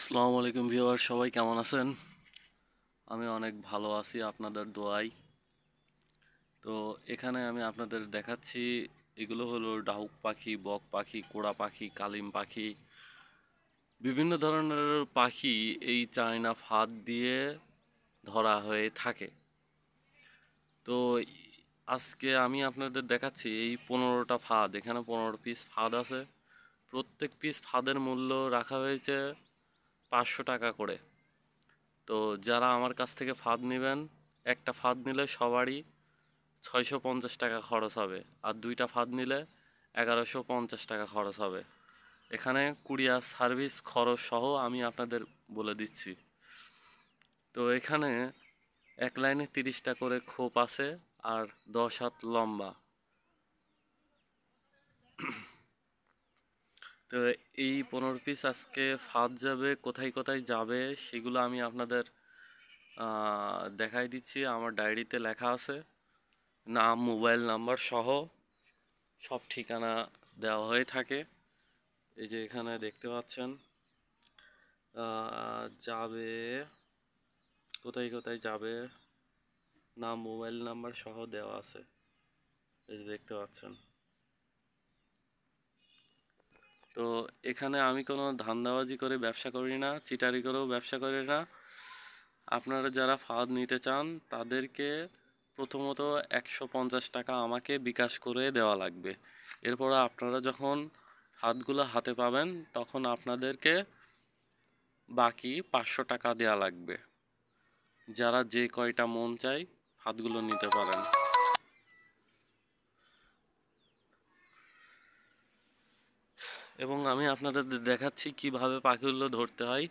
আসসালামু আলাইকুম ভিউয়ার, সবাই কেমন আছেন? আমি অনেক ভালো আছি আপনাদের দোয়ায়। তো এখানে আমি আপনাদের দেখাচ্ছি, এগুলো হলো ডাহুক পাখি, বক পাখি, কোড়া পাখি, কালিম পাখি, বিভিন্ন ধরনের পাখি এই চায়না ফাঁদ দিয়ে ধরা হয়ে থাকে। তো আজকে আমি আপনাদের দেখাচ্ছি এই 15টা ফাঁদ, এখানে 15 পিস ফাঁদ আছে। প্রত্যেক পিস ফাঁদের মূল্য রাখা হয়েছে 500 টাকা করে। তো যারা আমার কাছ থেকে ফাঁদ নেবেন, একটা ফাঁদ নিলে সবারই 650 টাকা খরচ হবে, আর দুইটা ফাঁদ নিলে 1150 টাকা খরচ হবে। এখানে কুরিয়ার সার্ভিস খরচ সহ আমি আপনাদের বলে দিচ্ছি। তো এখানে এক লাইনে 30টা করে খোপ আছে আর 10 হাত লম্বা। তো এই 15 পিস আজকে ফাঁদ যাবে, কোথায় কোথায় যাবে সেগুলো আমি আপনাদের দেখাই দিচ্ছি। আমার ডায়েরিতে লেখা আছে, নাম, মোবাইল নাম্বার সহ সব ঠিকানা দেওয়া হয়ে থাকে। এই যে এখানে দেখতে পাচ্ছেন যাবে, কোথায় কোথায় যাবে, নাম, মোবাইল নাম্বার সহ দেওয়া আছে। এই যে দেখতে পাচ্ছেন। তো এখানে আমি কোনো ধান্দাবাজি করে ব্যবসা করি না, চিটারি করেও ব্যবসা করি না। আপনারা যারা ফাঁদ নিতে চান তাদেরকে প্রথমত 150 টাকা আমাকে বিকাশ করে দেওয়া লাগবে। এরপর আপনারা যখন ফাঁদগুলো হাতে পাবেন তখন আপনাদেরকে বাকি 500 টাকা দেওয়া লাগবে। যারা যে কয়টা মন চায় ফাঁদগুলো নিতে পারেন। এবং আমি আপনাদের দেখাচ্ছি কিভাবে পাখিগুলো ধরতে হয়।